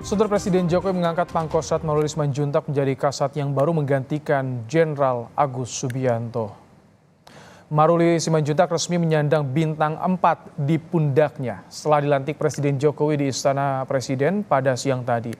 Saudara Presiden Jokowi mengangkat Pangkostrat Maruli Simanjuntak menjadi Kasat yang baru menggantikan Jenderal Agus Subianto. Maruli Simanjuntak resmi menyandang bintang 4 di pundaknya setelah dilantik Presiden Jokowi di Istana Presiden pada siang tadi.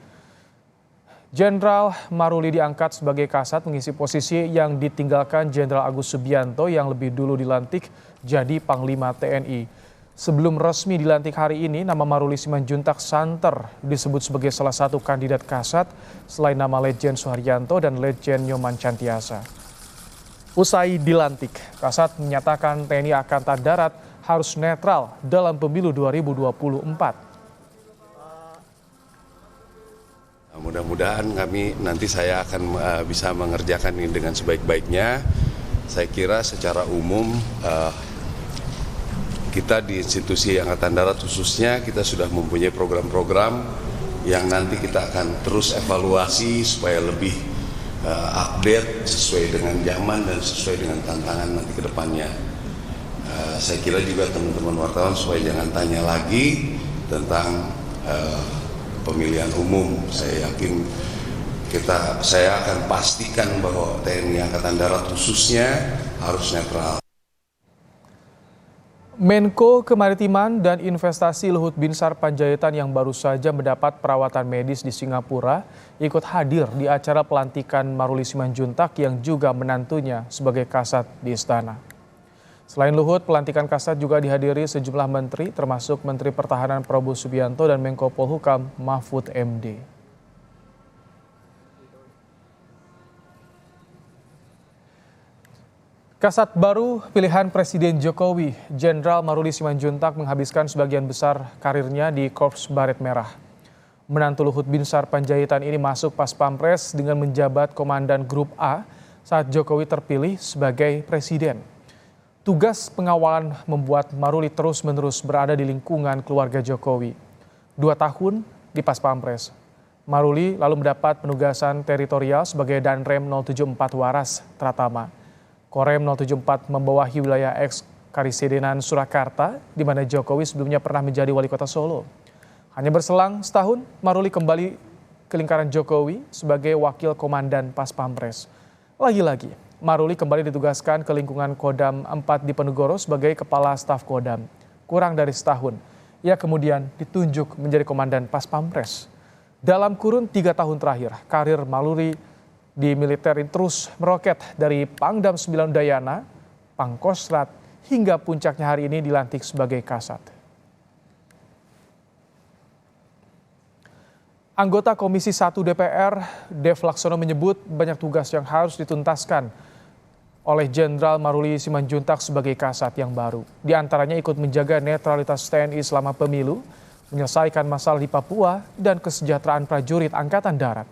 Jenderal Maruli diangkat sebagai Kasat mengisi posisi yang ditinggalkan Jenderal Agus Subianto yang lebih dulu dilantik jadi Panglima TNI. Sebelum resmi dilantik hari ini, nama Maruli Simanjuntak santer disebut sebagai salah satu kandidat Kasat selain nama Letjen Suharyanto dan Letjen Nyoman Cantiasa. Usai dilantik, Kasat menyatakan TNI Angkatan Darat harus netral dalam pemilu 2024. Mudah-mudahan nanti saya akan bisa mengerjakan ini dengan sebaik-baiknya. Saya kira secara umum kita di institusi Angkatan Darat khususnya kita sudah mempunyai program-program yang nanti kita akan terus evaluasi supaya lebih update sesuai dengan zaman dan sesuai dengan tantangan nanti ke depannya. Saya kira juga teman-teman wartawan supaya jangan tanya lagi tentang pemilihan umum. Saya yakin saya akan pastikan bahwa TNI Angkatan Darat khususnya harus netral. Menko Kemaritiman dan Investasi Luhut Binsar Panjaitan yang baru saja mendapat perawatan medis di Singapura ikut hadir di acara pelantikan Maruli Simanjuntak yang juga menantunya sebagai Kasat di Istana. Selain Luhut, pelantikan Kasat juga dihadiri sejumlah menteri termasuk Menteri Pertahanan Prabowo Subianto dan Menko Polhukam Mahfud MD. Kasat baru pilihan Presiden Jokowi, Jenderal Maruli Simanjuntak menghabiskan sebagian besar karirnya di Korps Baret Merah. Menantu Luhut Binsar Panjaitan ini masuk pas Pampres dengan menjabat Komandan Grup A saat Jokowi terpilih sebagai Presiden. Tugas pengawalan membuat Maruli terus-menerus berada di lingkungan keluarga Jokowi. 2 tahun di pas Pampres. Maruli lalu mendapat penugasan teritorial sebagai Danrem 074 Waras Tratama. Korem 074 membawahi wilayah eks-Karisidenan Surakarta, di mana Jokowi sebelumnya pernah menjadi wali kota Solo. Hanya berselang setahun, Maruli kembali ke lingkaran Jokowi sebagai wakil komandan Pas Pampres. Lagi-lagi, Maruli kembali ditugaskan ke lingkungan Kodam 4 di Penegoro sebagai kepala staf Kodam. Kurang dari setahun, ia kemudian ditunjuk menjadi komandan Pas Pampres. Dalam kurun 3 tahun terakhir, karir Maruli di militer terus meroket dari Pangdam 9 Udayana, Pangkostrat, hingga puncaknya hari ini dilantik sebagai Kasat. Anggota Komisi 1 DPR, Dev Laksono menyebut banyak tugas yang harus dituntaskan oleh Jenderal Maruli Simanjuntak sebagai Kasat yang baru. Di antaranya ikut menjaga netralitas TNI selama pemilu, menyelesaikan masalah di Papua, dan kesejahteraan prajurit Angkatan Darat.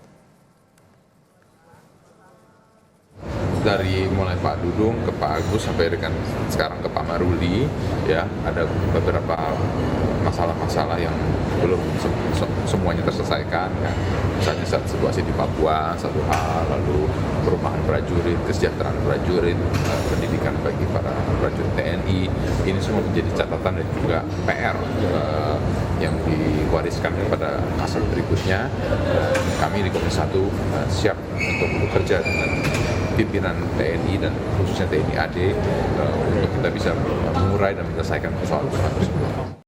Dari mulai Pak Dudung ke Pak Agus sampai dengan sekarang ke Pak Maruli, ya ada beberapa masalah-masalah yang belum semuanya terselesaikan, kan. Misalnya saat situasi di Papua satu hal, lalu perumahan prajurit, kesejahteraan prajurit, pendidikan bagi para prajurit TNI, ini semua menjadi catatan dan juga PR yang diwariskan kepada Kasat berikutnya. Kami di Komisi 1 siap untuk bekerja dengan pimpinan TNI dan khususnya TNI AD untuk kita bisa mengurai dan menyelesaikan persoalan tersebut.